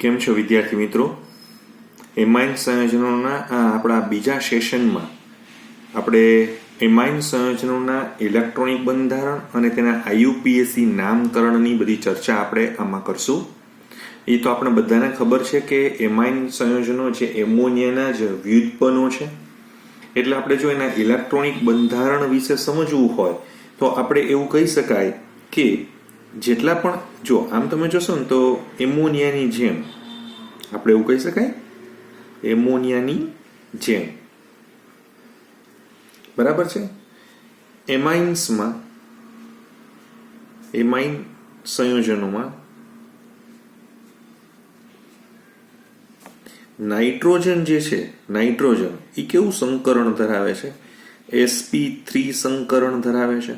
કેમ છો વિદ્યાર્થી મિત્રો? એમાઇન સંયોજનોના આપણા બીજા સેશનમાં આપણે એમાઇન સંયોજનોના ઇલેક્ટ્રોનિક બંધારણ અને તેના આઈયુપીએસી નામકરણની બધી ચર્ચા આપણે આમાં કરશું. એ તો આપણે બધાને ખબર છે કે એમાઇન સંયોજનો જે એમોનિયાના જ વ્યુત્પન્નો છે. એટલે આપણે જો એના ઇલેક્ટ્રોનિક બંધારણ વિશે સમજવું હોય તો આપણે એવું કહી શકાય કે જેટલા પણ જો આમ તમે જોશો ને તો એમોનિયાની જેમ આપણે એવું કહી શકાય એમોનિયાની જેમ બરાબર છે. એમાઇન્સમાં એમાઇન સંયોજનોમાં નાઇટ્રોજન જે છે નાઇટ્રોજન એ કેવું સંકરણ ધરાવે છે? sp3 સંકરણ ધરાવે છે.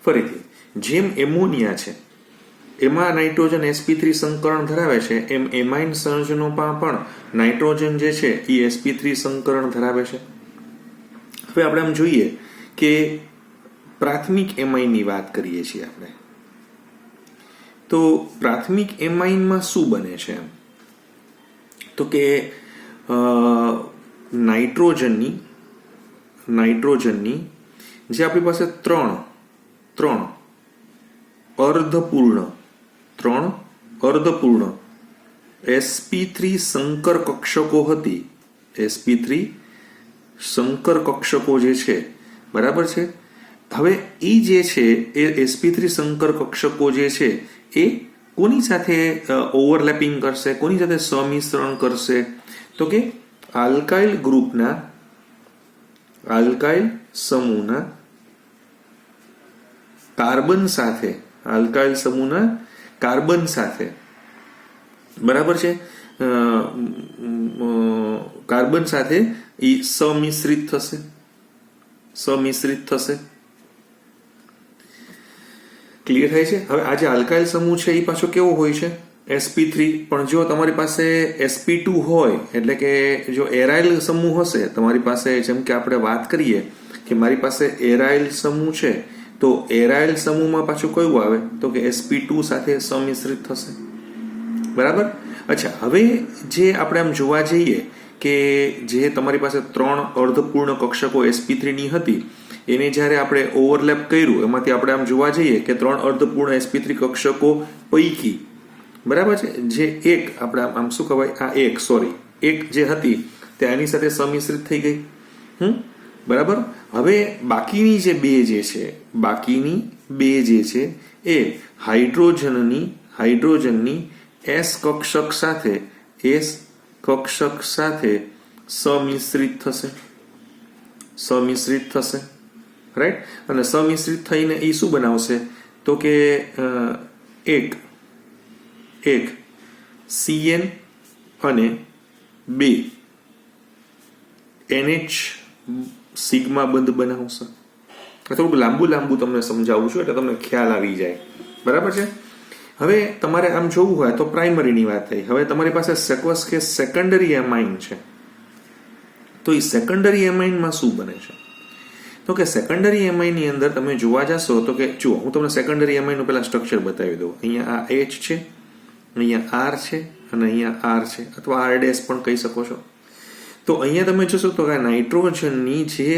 ફરીથી જેમ એમોનિયા છે એમાં નાઇટ્રોજન sp3 સંકરણ ધરાવે છે એમ એમાઇન સંયોજનોમાં પણ નાઇટ્રોજન જે છે એ sp3 સંકરણ ધરાવે છે. હવે આપણે આમ જોઈએ કે પ્રાથમિક એમાઇનની વાત કરીએ છીએ આપણે તો પ્રાથમિક એમાઇનમાં શું બને છે એમ તો કે નાઇટ્રોજનની જે આપણી પાસે ત્રણ અર્ધપૂર્ણ sp3 સંકર કક્ષકો હતી. sp3 સંકર કક્ષકો જે છે બરાબર છે. હવે એ જે છે એ sp3 સંકર કક્ષકો જે છે એ કોની સાથે ઓવરલેપિંગ કરશે, કોની સાથે સમિશ્રણ કરશે? તો કે આલ્કાઇલ ગ્રુપના આલ્કાઇલ સમૂહના કાર્બન સાથે આલ્કાઇલ સમૂહના કાર્બન સાથે બરાબર છે કાર્બન સાથે એ સમિશ્રિત થશે. ક્લિયર થાય છે? હવે આ જે આલ્કાઇલ સમૂહ છે એ પાછો કેવો હોય છે? sp3. પણ જો તમારી પાસે sp2 હોય એટલે કે જો એરાઇલ સમૂહ હશે તમારી પાસે, જેમ કે આપણે વાત કરીએ કે મારી પાસે એરાઇલ સમૂહ છે તો એરાઇલ સમૂહમાં પાછું કયું આવે તો કે sp2 સાથે સમિશ્રિત થશે. બરાબર. અચ્છા, હવે જે આપણે આમ જોવા જઈએ કે જે તમારી પાસે ત્રણ અર્ધપૂર્ણ કક્ષકો sp3 ની હતી એને જ્યારે આપણે ઓવરલેપ કર્યું એમાંથી આપણે આમ જોવા જઈએ કે ત્રણ અર્ધપૂર્ણ sp3 કક્ષકો પૈકી બરાબર છે જે એક આપણે આમ શું કહેવાય એક જે હતી તે આની સાથે સમિશ્રિત થઈ ગઈ. બરાબર. હવે બાકીની બે જે છે એ હાઇડ્રોજનની s કક્ષક સાથે સમિશ્રિત થશે. રાઈટ. અને સમિશ્રિત થઈને એ શું બનાવશે તો કે એક CN અને 2 NH સિગ્મા બંધ બનાવશે. થોડુંક લાંબુ તમને સમજાવું છું એટલે તમને ખ્યાલ આવી જાય. બરાબર છે. હવે તમારે આમ જોવું હોય તો પ્રાઇમરીની વાત થઈ. હવે તમારી પાસે સેકન્ડરી એમાઇન છે તો એ સેકન્ડરી એમાઇનમાં શું બને છે તો કે સેકન્ડરી એમાઇનની અંદર તમે જોવા જશો તો કે જુઓ હું તમને સેકન્ડરી એમાઇનનું પહેલા સ્ટ્રક્ચર બતાવી દઉં. અહીંયા આ H છે, અહીંયા R છે અને અહીંયા R છે અથવા R' પણ કહી શકો છો. તો અહીંયા તમે જોશો તો કે નાઇટ્રોજનની જે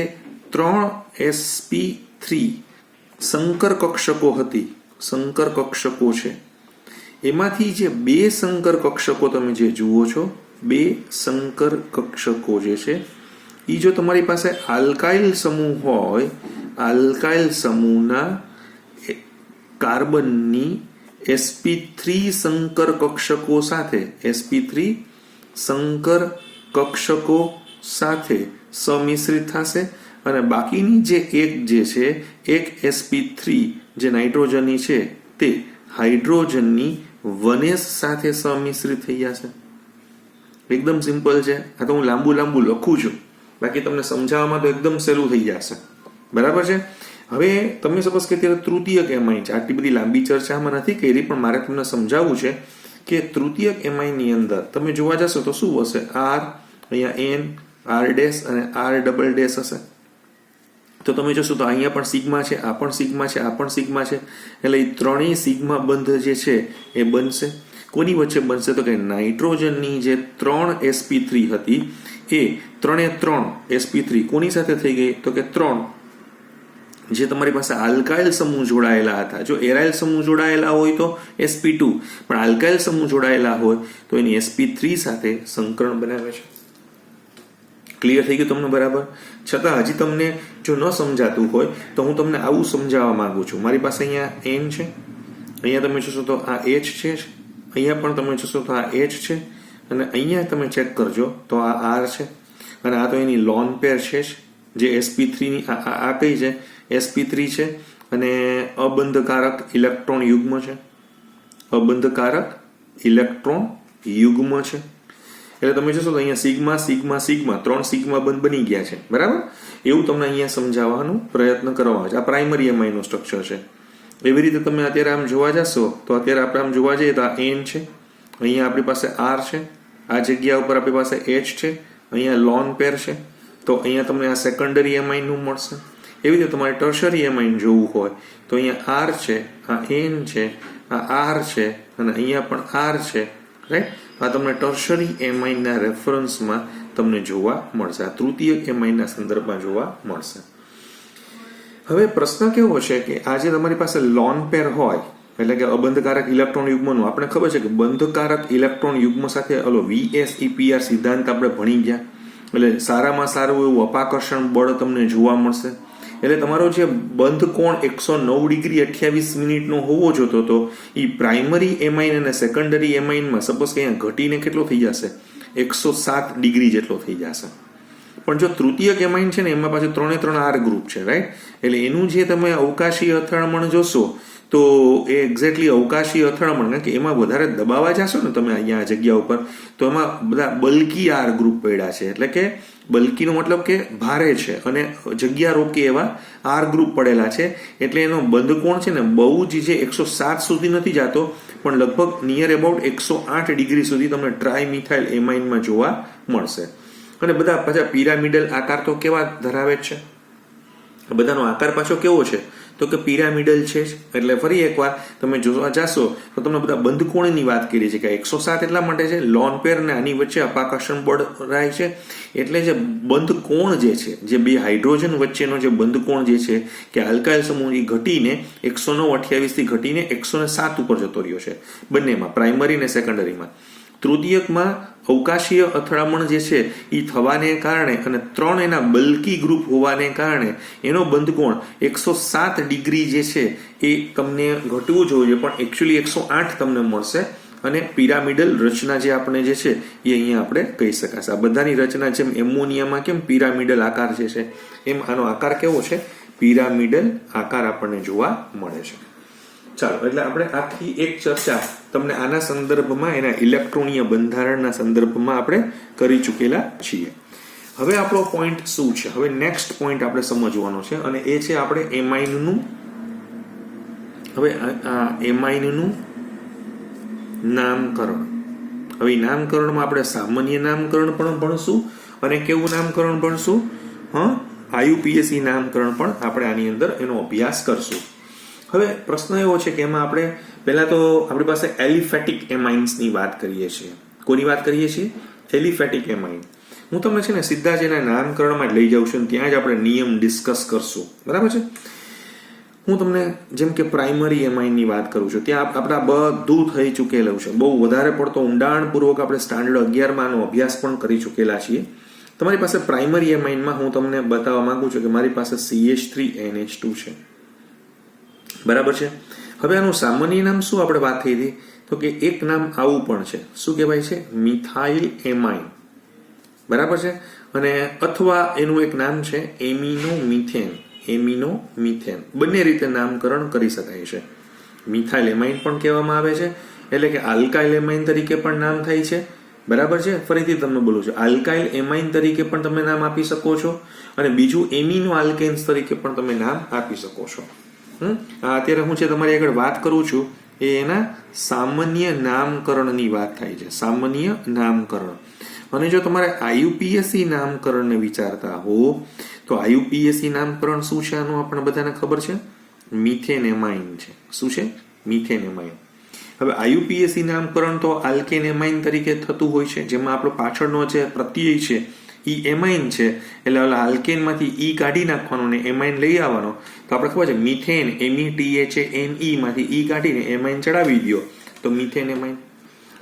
3 sp3 સંકર કક્ષકો છે એમાંથી જે 2 સંકર કક્ષકો તમે જે જુઓ છો 2 સંકર કક્ષકો જે છે એ જો તમારી પાસે આલ્કાઇલ સમૂહ હોય આલ્કાઇલ સમૂહના કાર્બનની sp3 સંકર કક્ષકો સાથે સમિશ્રિત થશે અને બાકીની જે એક sp3 જે નાઇટ્રોજનની છે તે હાઇડ્રોજનની 1s સાથે સમિશ્રિત થઈ જશે. એકદમ સિમ્પલ છે. આ તો હું લાંબુ લખું છું, બાકી તમને સમજાવવામાં તો એકદમ સહેલું થઈ જશે. બરાબર છે. હવે તમે સપોઝ કે અત્યારે તૃતીયક એમાઇન છે, આટલી બધી લાંબી ચર્ચામાં નથી કરી પણ મારે તમને સમજાવવું છે કે તૃતીયક એમાઇનની અંદર તમે જોવા જશો તો શું હશે? R, અહીંયા N, R' અને R" હશે. તો તમે જોશો તો અહીંયા પણ સિગ્મા છે, આ પણ સિગ્મા છે, આ પણ સિગ્મા છે, એટલે એ ત્રણેય સિગ્મા બંધ જે છે એ બનશે. કોની વચ્ચે બનશે તો કે નાઇટ્રોજનની જે 3 sp3 હતી એ 3 sp3 કોની સાથે થઈ ગઈ તો કે 3 જે તમારી પાસે આલ્કાઇલ સમૂહ જોડાયેલા હતા. જો એરાઇલ સમૂહ જોડાયેલા હોય તો sp2, પણ આલ્કાઇલ સમૂહ જોડાયેલા હોય તો એની sp3 સાથે સંકરણ બનાવે છે. ક્લિયર થઈ ગયું તમને? બરાબર. છતાં હજી તમને જો ન સમજાતું હોય તો હું તમને આવું સમજાવવા માંગુ છું. મારી પાસે અહીંયા n છે, અહીંયા તમે જોશો તો આ h છે, અહીંયા પણ તમે જોશો તો આ h છે, અને અહીંયા તમે ચેક કરજો તો આ r છે, અને આ તો એની લોન પેર છે જે sp3 ની આ કઈ છે sp3 છે, અને અબંધકારક ઇલેક્ટ્રોન યુગ્મ છે. અબંધકારક ઇલેક્ટ્રોન યુગ્મ છે. એટલે તમે જોશો તો અહીંયા સિગ્મા સિગ્મા સિગ્મા 3 સિગ્મા બંધ બની ગયા છે. બરાબર. એવું તમને અહીંયા સમજાવવાનો પ્રયત્ન કરવામાં આવે છે. આ પ્રાઇમરી એમાઇનનું સ્ટ્રક્ચર છે. એવી રીતે તમે અત્યારે આમ જોવા જશો તો અત્યારે આપણે આમ જોવા જઈએ તો આ n છે, અહીંયા આપણી પાસે r છે, આ જગ્યા ઉપર આપણી પાસે h છે, અહીંયા લોન પેર છે, તો અહીંયા તમને આ સેકન્ડરી એમાઇનનું મળશે. એવી રીતે તમારે ટર્શરી એમાઇન જોવું હોય તો અહીંયા r છે, આ n છે, આ r છે, અને અહીંયા પણ r છે. રાઈટ. આ તમને ટર્શરી એમાઇનના રેફરન્સમાં તમને જોવા મળશે, આ તૃતીયક એમાઇનના સંદર્ભમાં જોવા મળશે. હવે પ્રશ્ન કેવો છે કે આ જે તમારી પાસે લોન પેર હોય એટલે કે અબંધકારક ઇલેક્ટ્રોન યુગ્મનું, આપણે ખબર છે કે બંધકારક ઇલેક્ટ્રોન યુગ્મ સાથે ઓલો VSEPR સિદ્ધાંત આપણે ભણી ગયા, એટલે સારામાં સારું એવું અપાકર્ષણ બળ તમને જોવા મળશે. એટલે તમારો જે બંધ કોણ 109 ડિગ્રી 28 મિનિટનો હોવો જોતો હતો એ પ્રાઇમરી એમાઇન અને સેકન્ડરી એમાઇનમાં સપોઝ કે અહીંયા ઘટીને કેટલો થઈ જશે 107 ડિગ્રી જેટલો થઈ જશે. પણ જો તૃતીયક એમાઇન છે ને એમાં પાછું 3 R ગ્રુપ છે. રાઈટ. એટલે એનું જે તમે અવકાશી અથડામણ જોશો તો એ એક્ઝેક્ટલી અવકાશી અથડામણ, કારણ કે એમાં વધારે દબાવા જશો ને તમે અહીંયા જગ્યા ઉપર તો એમાં બધા બલ્કી R ગ્રુપ પડ્યા છે. એટલે કે બલ્કીનો મતલબ કે ભારે છે અને જગ્યા રોકે એવા R ગ્રુપ પડેલા છે. એટલે એનો બંધ કોણ છે ને બહુ જ જે 107 સુધી નથી જતો, પણ લગભગ નિયર અબાઉટ 108 ડિગ્રી સુધી તમને ટ્રાયમિથાઇલ એમાઇનમાં જોવા મળશે. અને બધા પાછા પિરામિડલ આકાર તો કેવા ધરાવે છે, બધાનો આકાર પાછો કેવો છે તો કે પિરામિડલ છે. એટલે ફરી એકવાર તમે જોવા જાશો તો તમને બધા બંધ કોણની વાત કરી છે કે 107 એટલા માટે છે, લોન પેર ને આની વચ્ચે અપાકર્ષણ બળ રહે છે. એટલે જે બંધ કોણ જે છે, જે બે હાઇડ્રોજન વચ્ચેનો જે બંધ કોણ જે છે કે આલ્કાઇલ સમૂહ એ ઘટીને 109/28 થી ઘટીને 107 ઉપર જતો રહ્યો છે બંનેમાં, પ્રાઇમરી ને સેકન્ડરીમાં. તૃતીયકમાં અવકાશીય અથડામણ જે છે એ થવાને કારણે અને 3 એના બલ્કી ગ્રુપ હોવાને કારણે એનો બંધ કોણ 107 ડિગ્રી જે છે એ તમને ઘટવું જોઈએ, પણ એકચ્યુઅલી 108 તમને મળશે. અને પિરામિડલ રચના જે આપણે જે છે એ અહીંયા આપણે કહી શકાશે. આ બધાની રચના જેમ એમોનિયામાં કેમ પિરામિડલ આકાર જે છે એમ આનો આકાર કેવો છે, પિરામિડલ આકાર આપણને જોવા મળે છે. ચાલો, એટલે આપણે આખી એક ચર્ચા તમને આના સંદર્ભમાં એના ઇલેક્ટ્રોનીય બંધારણના સંદર્ભમાં આપણે કરી ચૂકેલા છીએ. હવે આપણો પોઈન્ટ શું છે? હવે નેક્સ્ટ પોઈન્ટ આપણે સમજવાનો છે અને એ છે આપણે એમાઇનનું. હવે આ એમાઇનનું નામકરણ. હવે નામકરણમાં આપણે સામાન્ય નામકરણ પણ ભણશું અને કેવું નામકરણ ભણશું, IUPAC નામકરણ પણ આપણે આની અંદર એનો અભ્યાસ કરશું. હવે પ્રશ્ન એવો છે કે એમાં આપણે પહેલા તો આપણી પાસે એલિફેટિક એમાઇન્સની વાત કરીએ છીએ. કોની વાત કરીએ છીએ? Aliphatic amine. હું તમને છે ને સીધા જ એના નામકરણમાં જ લઈ જાઉં છું, ત્યાં જ આપણે નિયમ ડિસ્કસ કરશું. બરાબર છે. હું તમને જેમ કે પ્રાઇમરી એમાઇનની વાત કરું છું, ત્યાં આપણે બધું થઈ ચૂકેલું છે. બહુ વધારે પડતો ઊંડાણપૂર્વક આપણે સ્ટાન્ડર્ડ 11માં આનો અભ્યાસ પણ કરી ચૂકેલા છીએ. તમારી પાસે પ્રાઇમરી એમાઇનમાં હું તમને બતાવવા માંગુ છું કે મારી પાસે CH3NH2 છે. બરાબર છે. હવે આનું સામાન્ય નામ શું આપણે વાત થઈ હતી તો કે એક નામ આવું પણ છે, શું કહેવાય છે? Methyl amine. બરાબર છે. અને અથવા એનું એક નામ છે એમિનોમિથેન. એમિનોમિથેન બંને રીતે નામકરણ કરી શકાય છે. મિથાઇલ એમાઇન પણ કહેવામાં આવે છે, એટલે કે આલ્કાઇલ એમાઇન તરીકે પણ નામ થાય છે. બરાબર છે. ફરીથી તમને બોલું છું, આલ્કાઇલ એમાઇન તરીકે પણ તમે નામ આપી શકો છો અને બીજું એમિનો આલ્કેન્સ તરીકે પણ તમે નામ આપી શકો છો. અત્યારે હું છે તમારી આગળ વાત કરું છું એ એના સામાન્ય નામકરણની વાત થાય છે, સામાન્ય નામકરણ. અને જો તમારે IUPAC નામકરણને વિચારતા હો તો IUPAC નામકરણ શું છે આનું આપણને બધાને ખબર છે, મિથેન એમાઇન છે. શું છે? Methane amine. હવે આયુપીએસી નામકરણ તો આલ્કેન એમાઇન તરીકે થતું હોય છે, જેમાં આપણો પાછળનો જે પ્રત્યય છે ઈ એમાઇન છે, એટલે આલ્કેનમાંથી ઈ કાઢી નાખવાનો ને એમાઇન લઈ આવવાનો. તો આપણે ખબર છે મિથેન METHANE માંથી ઈ કાઢીને એમાઇન ચડાવી દો તો મિથેન એમાઇન.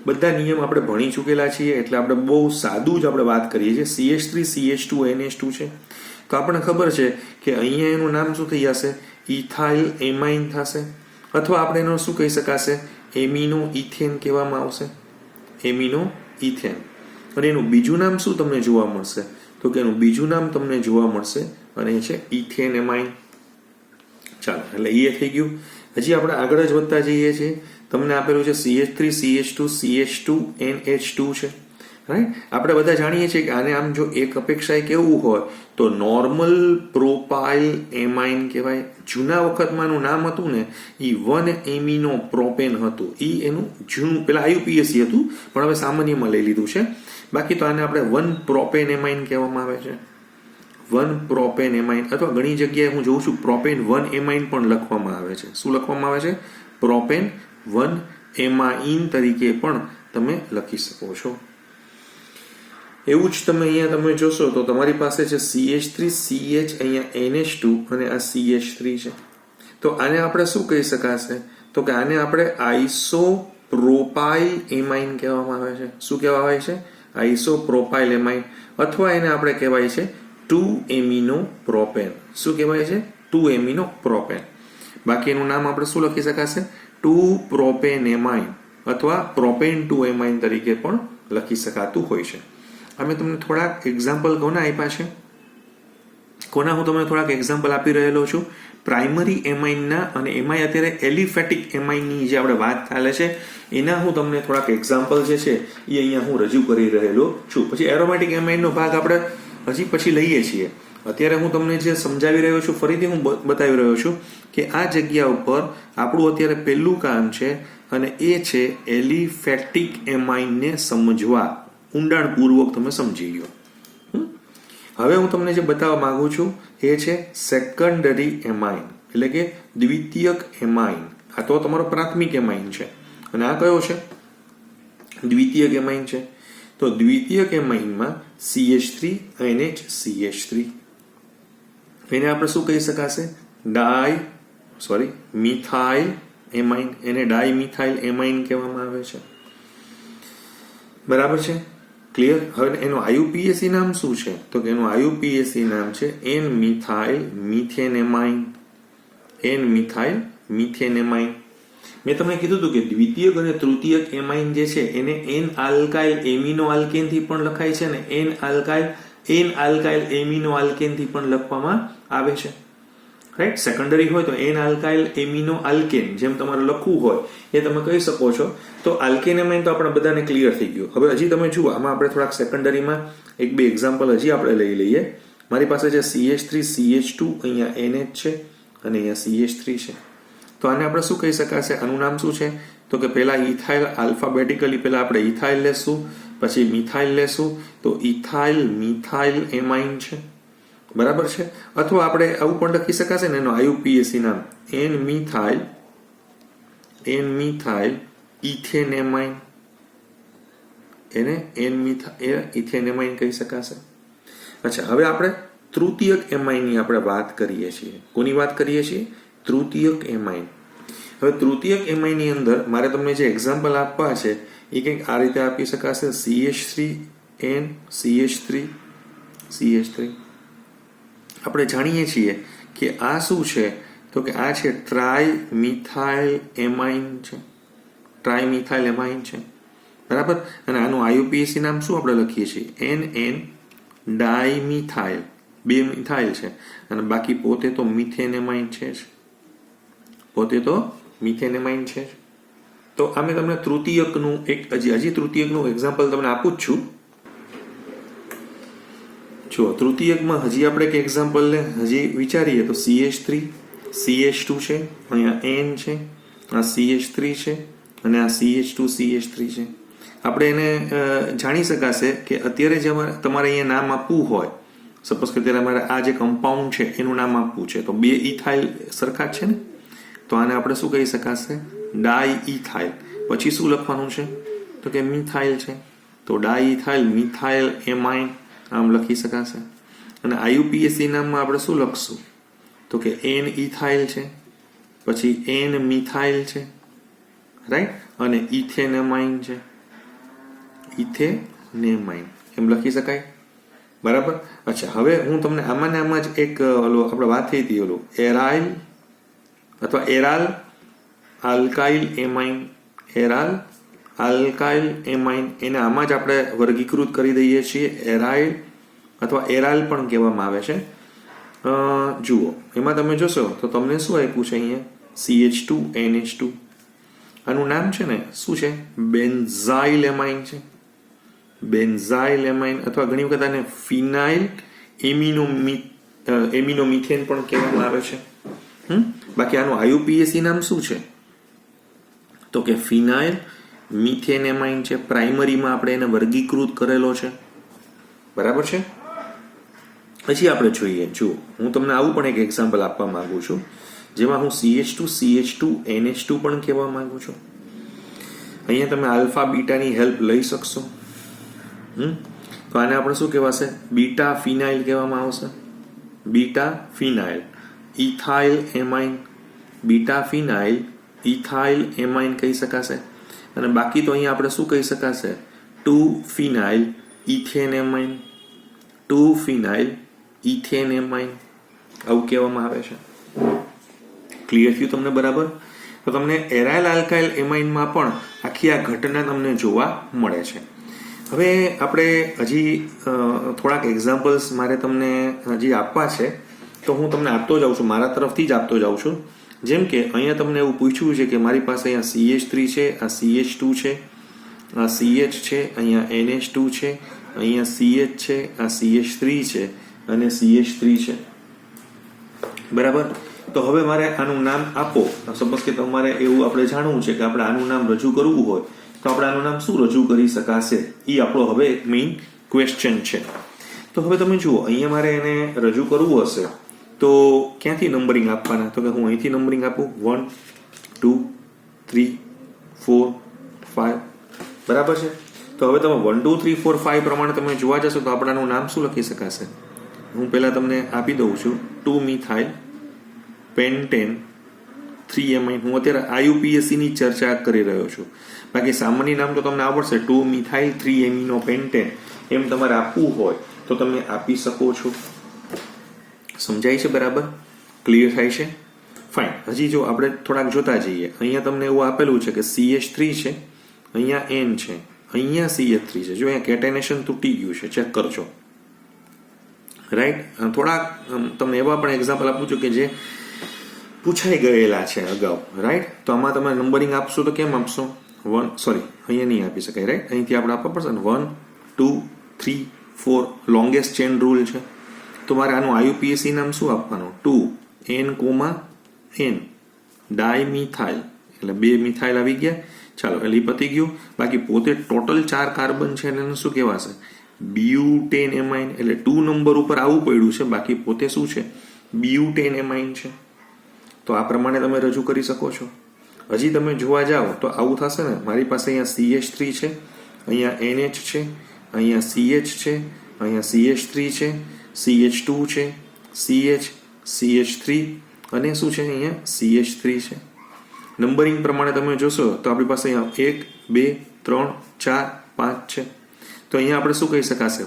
બધા નિયમ આપણે ભણી ચૂકેલા છીએ, એટલે આપણે બહુ સાદું જ આપણે વાત કરીએ છીએ. CH3 CH2 NH2 છે, તો આપણને ખબર છે કે અહીંયા એનું નામ શું થઈ જશે, ઇથાઇલ એમાઇન થશે, અથવા આપણે એનો શું કહી શકાશે, એમિનો ઇથેન કહેવામાં આવશે, એમિનો ઇથેન. અને એનું બીજું નામ શું તમને જોવા મળશે, તો કે એનું બીજું નામ તમને જોવા મળશે અને એ છે ઇથેન એમાઇન. ચાલો, એટલે એ થઈ ગયું. હજી આપણે આગળ જ વધતા જઈએ છીએ. તમને આપેલું છે CH3 CH2 CH2 NH2 છે, રાઈટ. આપણે બધા જાણીએ છીએ કે આને આમ જો એક અપેક્ષાએ કેવું હોય તો નોર્મલ પ્રોપાઇલ એમાઇન કહેવાય. જૂના વખતમાંનું નામ હતું ને એ 1 એમિનો પ્રોપેન હતું, એ એનું જૂનું પેલા આયુપીએસી હતું, પણ હવે સામાન્યમાં લઈ લીધું છે. બાકી તો આને આપણે 1 પ્રોપેન એમાઇન કહેવામાં આવે છે, 1 પ્રોપેન એમાઇન. અથવા ઘણી જગ્યાએ હું જોઉં છું પ્રોપેન 1 એમાઇન પણ લખવામાં આવે છે. શું લખવામાં આવે છે? પ્રોપેન 1 એમાઇન તરીકે પણ તમે લખી શકો છો. એવું જ તમે અહીંયા તમે જોશો તો તમારી પાસે છે CH3 CH, અહીંયા NH2 અને આ CH3 છે. તો આને આપણે શું કહી શકાશે, તો કે આને આપણે આઇસોપ્રોપાઇલ એમાઇન કહેવામાં આવે છે. શું કહેવામાં આવે છે? આઇસોપ્રોપાઇલ એમાઇન. અથવા એને આપણે કહેવાય છે 2 એમિનો પ્રોપેન. શું કહેવાય છે? 2 એમિનો પ્રોપેન. બાકી એનું નામ આપણે શું લખી શકાશે? 2 પ્રોપેન એમાઇન અથવા પ્રોપેન 2 એમાઇન તરીકે પણ લખી શકાતું હોય છે. અમે તમને થોડાક એક્ઝામ્પલ કોના આપ્યા છે, કોના હું તમને થોડાક એક્ઝામ્પલ આપી રહેલો છું? પ્રાઇમરી એમાઇનના, અને એમાંય અત્યારે એલિફેટિક એમાઇનની જે આપણે વાત ચાલે છે એના હું તમને થોડાક એક્ઝામ્પલ જે છે એ અહીંયા હું રજૂ કરી રહેલો છું. પછી એરોમેટિક એમાઇનનો ભાગ આપણે હજી પછી લઈએ છીએ. અત્યારે હું તમને જે સમજાવી રહ્યો છું ફરીથી હું બતાવી રહ્યો છું કે આ જગ્યા ઉપર આપણું અત્યારે પહેલું કામ છે અને એ છે એલિફેટિક એમાઇનને સમજવા. ઊંડાણપૂર્વક તમે સમજી ગયો. હવે હું તમને જે બતાવવા માંગુ છું એ છે સેકન્ડરી એમાઇન, એટલે કે દ્વિતીયક એમાઇન. આ તો તમારો પ્રાથમિક એમાઇન છે અને આ કયો છે? દ્વિતીયક એમાઇન છે. તો દ્વિતીયક એમાઇનમાં CH3 NH CH3, એને આપણે શું કહી શકાશે? Methyl amine. એને ડાયમિથાઇલ એમાઇન કહેવામાં આવે છે. બરાબર છે? ક્લિયર? હવે એનું આયુપીએસી નામ શું છે, તો કે એનું આયુપીએસી નામ છે N-મિથાઇલ મિથેનેમાઇન. N-મિથાઇલ મિથેનેમાઇન. મેં તમને કીધું હતું કે દ્વિતીયક અને તૃતીયક એમાઇન જે છે એને N-આલ્કાઇલ એમિનો આલ્કેન થી પણ લખાય છે અને N-આલ્કાઇલ એમિનો આલ્કેન થી પણ લખવામાં આવે છે, રાઈટ. સેકન્ડરી હોય તો N-આલ્કાઇલ એમિનો આલ્કેન જેમ તમારે લખવું હોય એ તમે કહી શકો છો. તો આલ્કેન એમાઇન તો આપણે બધાને ક્લિયર થઈ ગયું. હવે હજી તમે જુઓ, આમાં આપણે થોડાક સેકન્ડરીમાં એક બે એક્ઝામ્પલ હજી આપણે લઈ લઈએ. મારી પાસે છે CH3 CH2, અહીંયા NH છે અને અહીંયા CH3 છે. તો આને આપણે શું કહી શકાશે? આનું નામ શું છે? તો કે પહેલા ઇથાઇલ, આલ્ફાબેટિકલી પહેલા આપણે ઇથાઇલ લેશું, પછી મિથાઇલ લેશું, તો ઇથાઇલ મિથાઇલ એમાઇન છે. બરાબર છે? અથવા આપણે આવું પણ લખી શકાશે ને એનો આયુપીએસી નામ N-મિથાઇલ ઇથેનેમાઇન. એને N-મિથાઇલ ઇથેનેમાઇન કહી શકાશે. અચ્છા, હવે આપણે તૃતીયક એમાઇનની આપણે વાત કરીએ છીએ. કોની વાત કરીએ છીએ? તૃતીયક એમાઇન. હવે તૃતીયક એમાઇનની અંદર મારે તમને જે એક્ઝામ્પલ આપવા છે એ કંઈક આ રીતે આપી શકાશે: CH3 N CH3 CH3. આપણે જાણીએ છીએ કે આ શું છે, તો કે આ છે ટ્રાઇમિથાઇલ એમાઇન છે. ટ્રાઇમિથાઇલ એમાઇન છે, બરાબર. અને આનું આયુપીએસી નામ શું આપણે લખીએ છીએ? NN dimethyl. 2 મિથાઇલ છે અને બાકી પોતે તો મિથેનેમાઇન છે જ. પોતે તો મિથેનેમાઇન છે જ. તો આ મેં તમને તૃતીયકનું એક હજી તૃતીયકનું એક્ઝામ્પલ તમને આપું જ છું. જો તૃતીયકમાં હજી આપણે એક એક્ઝામ્પલ લે હજી વિચારીએ તો CH3 CH2 છે, અહીંયા N છે, આ CH3 છે અને આ CH2 CH3 છે. આપણે એને જાણી શકાશે કે અત્યારે જે તમારે અહીંયા નામ આપવું હોય, સપોઝ કે અત્યારે અમારે આ જે કમ્પાઉન્ડ છે એનું નામ આપવું છે, તો 2 ઇથાઇલ સરખા છે ને, તો આને આપણે શું કહી શકાશે? ડાયઇથાઇલ. પછી શું લખવાનું છે તો કે મિથાઇલ છે, તો ડાઇથાઇલ મિથાઇલ એમાઇન આમ લખી શકાશે. અને આયુપીએસી નામમાં આપણે શું લખશું તો કે એન ઇથાઇલ છે, પછી એન મિથાઇલ છે, રાઈટ, અને ઇથેનેમાઇન છે, ઇથેનેમાઇન એમ લખી શકાય. બરાબર. અચ્છા, હવે હું તમને આમાં ને આમાં જ એક આપણે વાત થઈ હતી ઓલું એરાઇલ અથવા એરાલ આલ્કાઇલ એમાઇન, એરાલ આલ્કાઇલ એમાઇન, એને આમાં જ આપણે વર્ગીકૃત કરી દઈએ છીએ. એરાઇલ અથવા એરાલ પણ કહેવામાં આવે છે. જુઓ એમાં તમે જોશો તો તમને શું આપ્યું છે અહીંયા CH2NH2. આનું નામ છે ને શું છે બેન્ઝાઇલ એમાઇન છે, બેન્ઝાઇલ એમાઇન, અથવા ઘણી વખત આને ફિનાઇલ એમિનોમિથેન પણ કહેવામાં આવે છે. બાકી આનું આયુપીએસી નામ શું છે તો કે ફિનાઇલ મિથેન એમાઇન છે. પ્રાઇમરીમાં આપણે એને વર્ગીકૃત કરેલો છે. બરાબર છે. પછી આપણે જોઈએ, જો હું તમને આવું પણ એક એક્ઝામ્પલ આપવા માંગુ છું જેમાં હું CH2NH2 પણ કહેવા માંગુ છું. અહીંયા તમે આલ્ફા બીટાની હેલ્પ લઈ શકશો. તો આને આપણે શું કહેવાશે બીટા ફિનાઇલ કહેવામાં આવશે. બીટા ફિનાઇલ ઇથાઇલ એમાઇન, બીટા ફિનાઇલ ઇથાઇલ એમાઇન કહી શકાશે. અને બાકી તો અહીંયા આપણે શું કહી શકાશે 2 ફિનાઇલ ઇથેન એમાઇન, 2 ફિનાઇલ ઇથેન એમાઇન આવું કહેવામાં આવે છે. ક્લિયર થયું તમને? બરાબર. તો તમને એરાઇલ આલ્કાઇલ એમાઇનમાં પણ આખી આ ઘટના તમને જોવા મળે છે. હવે આપણે હજી થોડાક એક્ઝામ્પલ્સ મારે તમને હજી આપવા છે, તો હું તમને આપતો જાઉં છું, મારા તરફથી જ આપતો જાઉં છું. જેમ કે અહીંયા તમને એવું પૂછ્યું છે કે મારી પાસે અહીંયા CH3 છે, આ CH2 છે, આ CH છે, અહીંયા NH2 છે, અહીંયા CH છે, આ CH3 છે અને CH3 છે. બરાબર. તો હવે મારે આનું નામ આપો. સપોઝ કે તમારે એવું આપણે જાણવું છે કે આપણે આનું નામ રજૂ કરવું હોય તો આપણે આનું નામ શું રજૂ કરી શકાશે, એ આપણો હવે એક મેઇન ક્વેશ્ચન છે. તો હવે તમે જુઓ, અહીંયા મારે એને રજૂ કરવું હશે તો ક્યાંથી નંબરિંગ આપવાના, તો કે હું અહીંથી નંબરિંગ આપું 1 2 3 4 5. બરાબર છે. તો હવે તમે 1 2 3 4 5 પ્રમાણે તમે જોવા જશો તો આપણાનું નામ શું લખી શકાશે. હું પહેલા તમને આપી દઉં છું 2 મિથાઇલ પેન્ટેન 3 એમાઇન. હું અત્યારે આયુપીએસસી ની ચર્ચા કરી રહ્યો છું, બાકી સામાન્ય નામ તો તમને આવડશે 2 મિથાઇલ 3 એમિનો પેન્ટેન એમ તમારે આપવું હોય તો તમે આપી શકો છો. સમજાય છે? બરાબર. ક્લિયર થાય છે? ફાઇન. હજી જો આપણે થોડાક જોતા જઈએ, અહીંયા તમને એવું આપેલું છે કે CH3 છે, અહીંયા N છે, અહીંયા CH3 છે. જો અહીંયા કેટેનેશન તૂટી ગયું છે, ચેક કરજો. રાઈટ. થોડાક તમને એવા પણ એક્ઝામ્પલ આપું છું કે જે પૂછાઈ ગયેલા છે અગાઉ. રાઈટ. તો આમાં તમે નંબરિંગ આપશો તો કેમ આપશો 1, સોરી અહીંયા નહીં આપી શકાય. રાઈટ. અહીંથી આપણે આપવા પડશે ને 1 2 3 4 લોંગેસ્ટ ચેન રૂલ છે. તો મારે આનું આયુપીએસી નામ શું આપવાનું 2 N, N ડાયમિથાઇલ, એટલે 2 મિથાઇલ આવી ગયા. ચાલો, એટલે પતી ગયું. બાકી પોતે ટોટલ 4 કાર્બન છે એને શું કહેવાશે બ્યુટેન એમાઇન. એટલે 2 નંબર ઉપર આવું પડ્યું છે, બાકી પોતે શું છે બ્યુટેન એમાઇન છે. તો આ પ્રમાણે તમે રજૂ કરી શકો છો. હજી તમે જોવા જાઓ તો આવું થશે ને. મારી પાસે અહીંયા CH3 છે, અહીંયા NH છે, અહીંયા CH છે, અહીંયા CH3 છે, CH2 છે, CH, CH3 અને શું છે અહીંયા CH3 છે. નંબરિંગ પ્રમાણે તમે જોશો તો આપણી પાસે અહીંયા 1 2 3 4 5 છે. તો અહીંયા આપણે શું કહી શકાશે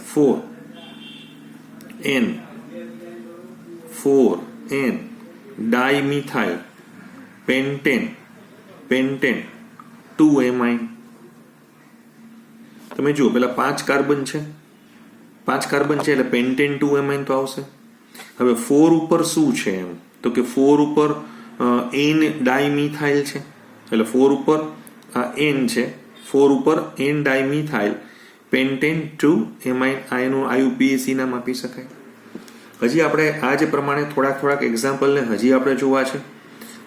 4N ડાયમિથાઇલ પેન્ટેન 2 એમાઇન. તમે જુઓ પેલા 5 કાર્બન છે, 5 કાર્બન છે એટલે પેન્ટેન 2 એમાઇન તો આવશે. હવે 4 ઉપર શું છે એમ તો કે 4 ઉપર N ડાયમિથાઇલ છે, એટલે 4 ઉપર આ N છે, 4 ઉપર N ડાયમિથાઇલ પેન્ટેન 2 એમાઇન. આ એનું આયુપીએસી નામ આપી શકાય. હજી આપણે આ જ પ્રમાણે થોડાક એક્ઝામ્પલને હજી આપણે જોવા છે.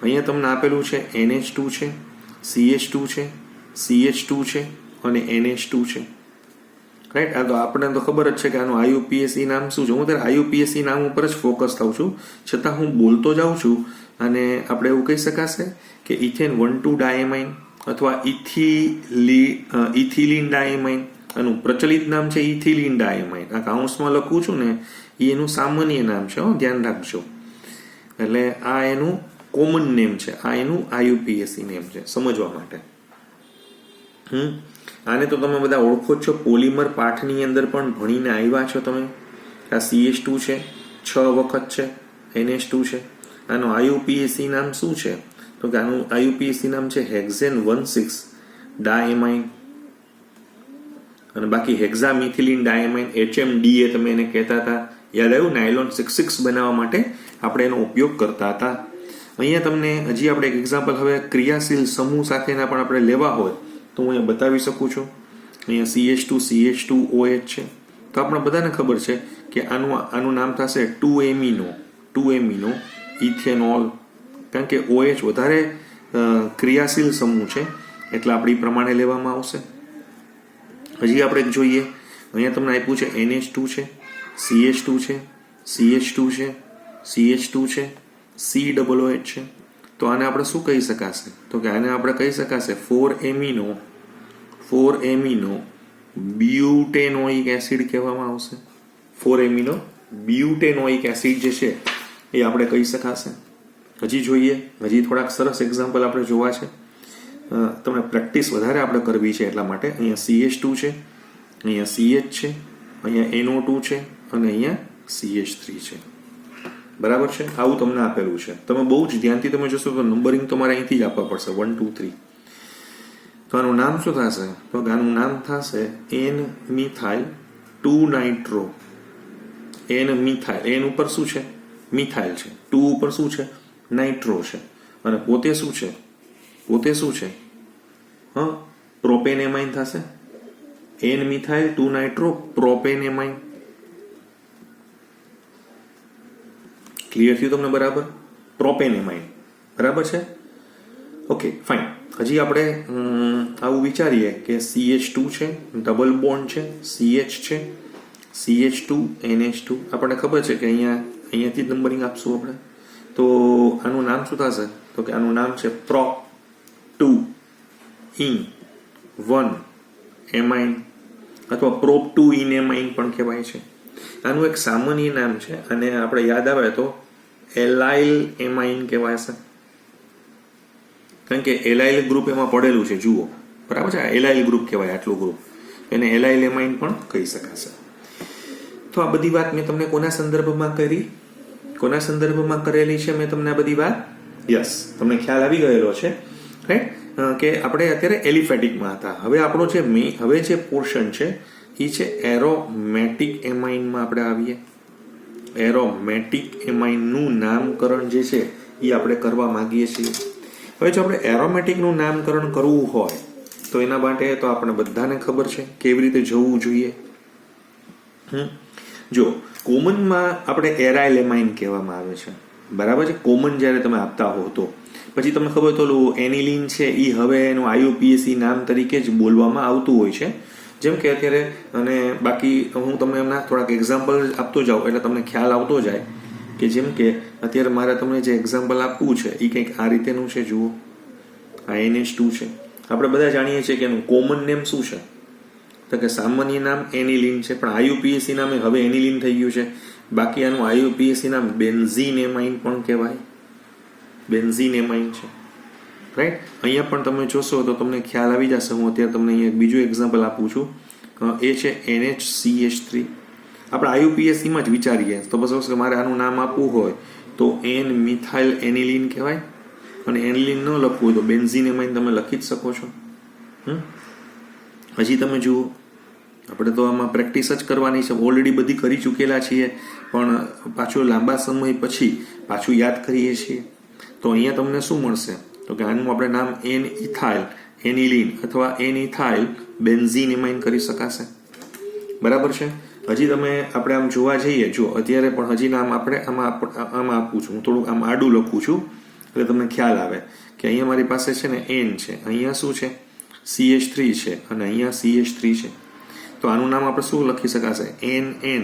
અહીંયા તમને આપેલું છે NH2 છે, CH2 છે, CH2 છે અને NH2 છે. રાઈટ. આ તો આપણને તો ખબર જ છે કે આનું આયુપીએસી નામ શું છે. હું ત્યારે આયુપીએસી નામ ઉપર જ ફોકસ થાઉં છું, છતાં હું બોલતો જાઉં છું. અને આપણે એવું કહી શકાશે કે ઇથેન 1 2 ડાયમાઇન, અથવા ઇથિલિન ડાયમાઇન, આનું પ્રચલિત નામ છે ઇથિલિન ડાયમાઇન. આ કાઉન્સમાં લખું છું ને એ એનું સામાન્ય નામ છે, ધ્યાન રાખજો. એટલે આ એનું કોમન નેમ છે, આ એનું આયુપીએસી નેમ છે, સમજવા માટે. આને તો તમે બધા ઓળખો જ છો, પોલિમર પાઠની અંદર પણ ભણીને આવ્યા છો તમે. આ CH2 છે, 6 વખત છે, NH2 છે. આનું આયુપીએસી નામ શું છે? તો કે આનું આયુપીએસી નામ છે હેક્ઝેન 16 ડાયમાઇન. અને બાકી હેક્ઝામિથિલિન ડાયમાઇન, HMDA તમે એને કહેતા હતા. યાદ આવ્યું? નાયલોન 66 બનાવવા માટે આપણે એનો ઉપયોગ કરતા હતા. અહીંયા તમને હજી આપણે એક એક્ઝામ્પલ હવે ક્રિયાશીલ સમૂહ સાથેના પણ આપણે લેવા હોય તો હું અહીંયા બતાવી શકું છું. અહીંયા CH2 OH છે. તો આપણે બધાને ખબર છે કે આનું નામ થશે 2-એમિનો ઇથેનોલ. કારણ કે OH વધારે ક્રિયાશીલ સમૂહ છે એટલે આપણે પ્રમાણે લેવામાં આવશે. હજી આપણે જોઈએ, અહીંયા તમને આપ્યું છે NH2 છે, CH2 છે, CH2 છે, CH2 છે, COOH છે. તો આને આપણે શું કહી શકાશે? તો કે આને આપણે કહી શકાશે 4-એમિનો બ્યુટેનોઇક એસિડ કહેવામાં આવશે. 4-એમિનો બ્યુટેનોઇક એસિડ જે છે એ આપણે કહી શકાશે. હજી જોઈએ, હજી થોડાક સરસ એક્ઝામ્પલ આપણે જોવા છે. તમને પ્રેક્ટિસ વધારે આપણે કરવી છે એટલા માટે. અહીંયા CH2 છે, અહીંયા CH છે, અહીંયા NO2 છે અને અહીંયા CH3 છે. બરાબર છે? આવું તમને આપેલું છે. તમે બહુ જ ધ્યાનથી તમે જોશો તો નંબરિંગ તમારે અહીંથી જ આપવા પડશે 1 2 3. તો આનું નામ શું થશે? તો આનું નામ થશે N-મિથાઇલ 2-નાઇટ્રો. N-મિથાઇલ, N ઉપર શું છે? મિથાઇલ છે. 2 ઉપર શું છે? નાઇટ્રો છે. અને પોતે શું છે? પ્રોપેનેમાઇન થશે. N-મિથાઇલ 2-નાઇટ્રો પ્રોપેનેમાઇન. ક્લિયર થયું તમને? બરાબર. પ્રોપેનેમાઇન. બરાબર છે? Okay, fine. હજી આપણે આવું વિચારીએ કે CH2 છે, ડબલ બોન્ડ છે, CH છે, CH2 NH2. આપણને ખબર છે કે અહીંયાથી જ નંબરિંગ આપશું આપણે. તો આનું નામ શું થશે? તો કે આનું નામ છે prop2-in-1 એમાઇન અથવા prop2-in-એમાઇન પણ કહેવાય છે. આનું એક સામાન્ય નામ છે અને આપણે યાદ આવે તો એલાઇલ એમાઇન કહેવાશે. કારણ કે એલાઇલ ગ્રુપ એમાં પડેલું છે, જુઓ. બરાબર છે? એલાઇલ ગ્રુપ કહેવાય આટલું ગ્રુપ. એને એલાઇલ એમાઇન પણ કહી શકાશે. તો આ બધી વાત મેં તમને કોના સંદર્ભમાં કરી? કોના સંદર્ભમાં કરેલી છે મેં તમને આ બધી વાત? યસ, તમને ખ્યાલ આવી ગયેલો છે, રાઈટ? કે આપણે અત્યારે એલિફેટિકમાં હતા. હવે આપણો જે પોર્શન છે એ છે એરોમેટિક એમાઇનમાં આપણે આવીએ. એરોમેટિક એમાઇનનું નામકરણ જે છે એ આપણે કરવા માંગીએ છીએ. હવે જો આપણે એરોમેટિકનું નામકરણ કરવું હોય તો એના માટે તો આપણે બધાને ખબર છે કેવી રીતે જવું જોઈએ. જો કોમનમાં આપણે એરાઇલ એમાઇન કહેવામાં આવે છે. બરાબર છે? કોમન જ્યારે તમે આપતા હો તો પછી તમને ખબર તો એનિલિન છે એ હવે એનું આયુપીએસી નામ તરીકે જ બોલવામાં આવતું હોય છે. જેમ કે અત્યારે, અને બાકી હું તમને એમના થોડાક એક્ઝામ્પલ આપતો જાઉં એટલે તમને ખ્યાલ આવતો જાય કે જેમ કે અત્યારે મારે તમને જે એક્ઝામ્પલ આપવું છે એ કંઈક આ રીતેનું છે. જુઓ, આ NH2 છે. આપણે બધા જાણીએ છીએ કે એનું કોમન નેમ શું છે? તો કે સામાન્ય નામ એનિલિન છે, પણ આયુપીએસી નામ હવે એનિલિન થઈ ગયું છે. બાકી આનું આયુપીએસી નામ બેન્ઝીન એમાઇન પણ કહેવાય. બેન્ઝીન એમાઇન છે, રાઈટ? અહીંયા પણ તમે જોશો તો તમને ખ્યાલ આવી જશે. હું અત્યારે તમને અહીંયા બીજું એક્ઝામ્પલ આપું છું. એ છે NHCH3. આપણે આયુપીએસસીમાં જ વિચારીએ તો બસ મારે આનું નામ આપવું હોય તો N-મિથાઇલ એનિલિન કહેવાય. અને એનિલિન ન લખવું હોય તો બેન્ઝીન એમાઇન તમે લખી જ શકો છો. હજી તમે જુઓ, આપણે તો આમાં પ્રેક્ટિસ જ કરવાની છે. ઓલરેડી બધી કરી ચૂકેલા છીએ, પણ પાછું લાંબા સમય પછી પાછું યાદ કરીએ છીએ. તો અહીંયા તમને શું મળશે? તો કે આનું આપણે નામ N-ઇથાઇલ એનિલિન અથવા N-ઇથાઇલ બેન્ઝીન એમાઇન કરી શકાશે. બરાબર છે? હજી આપણે આમ જોવા જઈએ, જો અત્યારે પણ હજી નામ આપણે આમાં આપું છું. હું થોડુંક આમ આડું લખું છું એટલે તમને ખ્યાલ આવે કે અહીંયા મારી પાસે છે ને N છે, અહીંયા શું છે? CH3 છે અને અહીંયા CH3 છે. તો આનું નામ આપણે શું લખી શકાશે? NN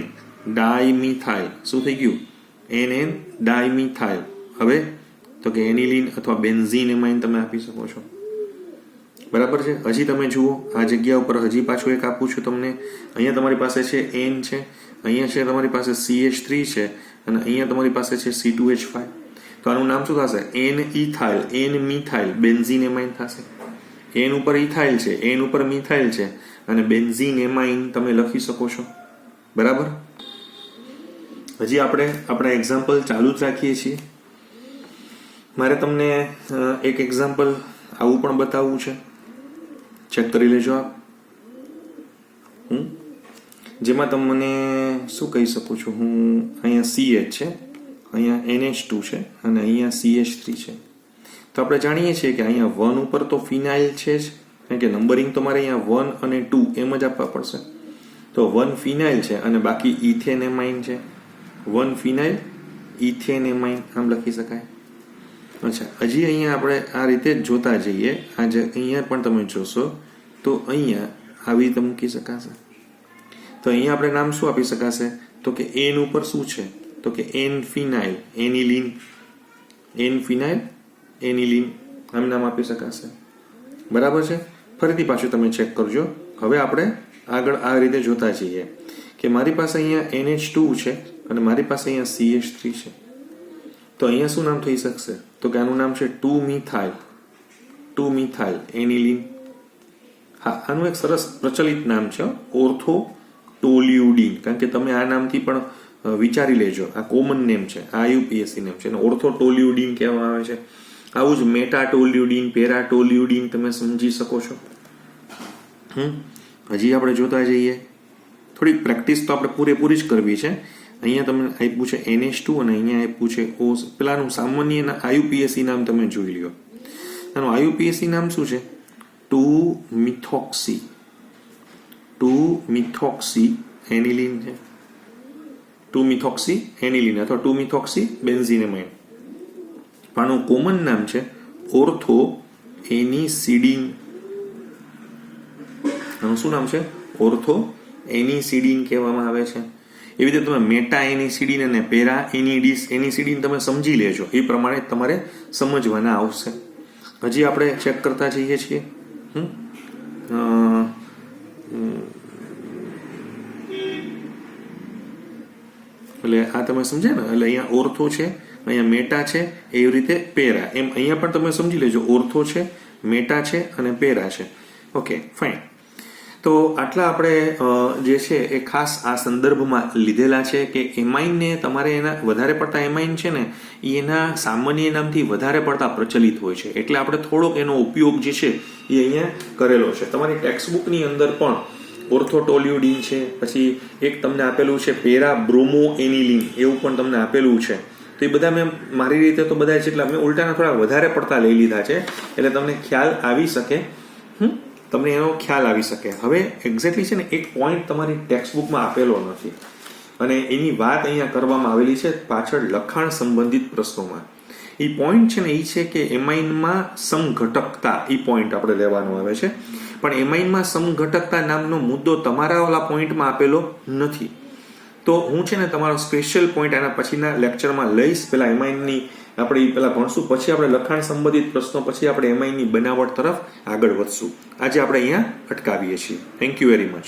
dimethyl. શું થઈ ગયું? NN dimethyl. હવે તો કે એનિલિન અથવા બેન્ઝીન એમાઇન તમે આપી શકો છો. બરાબર છે. હજી તમે જુઓ આ જગ્યા ઉપર હજી પાછું એક આપું છું તમને. અહીંયા તમારી પાસે છે N છે, અહીંયા છે તમારી પાસે CH3 છે અને અહીંયા તમારી પાસે છે C2H5. તો આનું નામ શું થશે? N ethyl, N methyl benzene amine થશે. N ઉપર ઇથાઇલ છે, N ઉપર મિથાઇલ છે અને બેન્ઝીન એમાઇન તમે લખી શકો છો. બરાબર. હજી આપણે આપણા એક્ઝામ્પલ ચાલુ જ રાખીએ છીએ. મારે તમને એક એક્ઝામ્પલ આવું પણ બતાવવું છે. ચેક કરી લેજો આપ. જેમાં તમને શું કહી શકું છું હું, અહીંયા CH છે, અહીંયા NH2 છે અને અહીંયા CH3 છે. તો આપણે જાણીએ છીએ કે અહીંયા 1 ઉપર તો ફિનાઇલ છે જ, કારણ કે નંબરિંગ તમારે અહીંયા 1 અને 2 એમ જ આપવા પડશે. તો 1 ફિનાઇલ છે અને બાકી ઇથેન એમાઇન છે. 1 ફિનાઇલ ઇથેન એમાઇન આમ લખી શકાય. અચ્છા, હજી અહીંયા આપણે આ રીતે જ જોતા જઈએ. આજે અહીંયા પણ તમે જોશો તો અહીંયા આવી રીતે મૂકી શકાશે. તો અહીંયા આપણે નામ શું આપી શકાશે? તો કે N ઉપર શું છે? તો કે N ફિનાઇલ એનિલિન, N ફિનાઇલ એનિલિન આમ નામ આપી શકાશે. બરાબર છે. ફરીથી પાછું તમે ચેક કરજો. હવે આપણે આગળ આ રીતે જોતા જઈએ કે મારી પાસે અહીંયા NH2 છે અને મારી પાસે અહીંયા CH3 છે. તો અહીંયા શું નામ થઈ શકશે? તો કે આનું નામ છે 2 મિથાઇલ એનિલિન. હા, આનું એક સરસ પ્રચલિત નામ છે ઓર્થો ટોલ્યુડિન, કારણ કે તમે આ નામથી પણ વિચારી લેજો. આ કોમન નેમ છે, આ IUPAC નેમ છે. ઓર્થો ટોલ્યુડિન કહેવામાં આવે છે. આવું જ મેટાટોલ્યુડિન, પેરાટોલ્યુડિન તમે સમજી શકો છો. હજી આપણે જોતા જઈએ. થોડીક પ્રેક્ટિસ તો આપણે પૂરેપૂરી જ કરવી છે. અહીંયા તમને આપ્યું છે NH2 અને અહીંયા આપ્યું છે O. પેલાનું સામાન્ય IUPAC નામ તમે જોઈ લ્યો. આનું IUPAC નામ શું છે? 2-મિથોક્સી એનિલિન છે. 2-મિથોક્સી એનિલિન અથવા 2-મિથોક્સી બેન્ઝીનેમાઇન. આનું કોમન નામ છે ઓર્થો એનિસિડિન. આનું શું નામ છે? ઓર્થો એનિસિડિન કહેવામાં આવે છે. એવી રીતે તમે મેટા એનિસિડિન અને પેરા એનિસિડિન તમે સમજી લેજો. એ પ્રમાણે તમારે સમજવાના આવશે. હજી આપણે ચેક કરતા જઈએ છીએ. એટલે આ તમે સમજ્યા ને? એટલે અહીંયા ઓર્થો છે, અહીંયા મેટા છે, એવી રીતે પેરા. એમ અહીંયા પણ તમે સમજી લેજો. ઓર્થો છે, મેટા છે અને પેરા છે. Okay, fine. તો આટલા આપણે જે છે એ ખાસ આ સંદર્ભમાં લીધેલા છે કે એમાઇનને તમારે એના વધારે પડતા એમાઇન છે ને એના સામાન્ય નામથી વધારે પડતા પ્રચલિત હોય છે. એટલે આપણે થોડોક એનો ઉપયોગ જે છે એ અહીંયા કરેલો છે. તમારી ટેક્સ્ટબુકની અંદર પણ ઓર્થોટોલ્યુડિન છે, પછી એક તમને આપેલું છે પેરા બ્રોમો એનિલિન, એવું પણ તમને આપેલું છે. તો એ બધા મેં મારી રીતે તો બધા જેટલા મેં ઉલટાના થોડા વધારે પડતા લઈ લીધા છે, એટલે તમને ખ્યાલ આવી શકે. તમને એનો ખ્યાલ આવી શકે. હવે એક્ઝેક્ટલી છે ને એક પોઈન્ટ તમારી ટેક્સ્ટબુકમાં આપેલો નથી અને એની વાત અહીંયા કરવામાં આવેલી છે પાછળ લખાણ સંબંધિત પ્રશ્નોમાં. એ પોઈન્ટ છે ને એ છે કે એમાઇનમાં સમઘટકતા. એ પોઈન્ટ આપણે લેવાનો આવે છે, પણ એમાઇનમાં સમઘટકતા નામનો મુદ્દો તમારા ઓલા પોઈન્ટમાં આપેલો નથી. તો હું છે ને તમારો સ્પેશિયલ પોઈન્ટ આના પછીના લેક્ચરમાં લઈશ. પેલા એમાઇનની આપણે પેલા ભણશું, પછી આપણે લખાણ સંબંધિત પ્રશ્નો, પછી આપણે એમાઇનની બનાવટ તરફ આગળ વધશું. આજે આપણે અહીંયા અટકાવીએ છીએ. Thank you very much.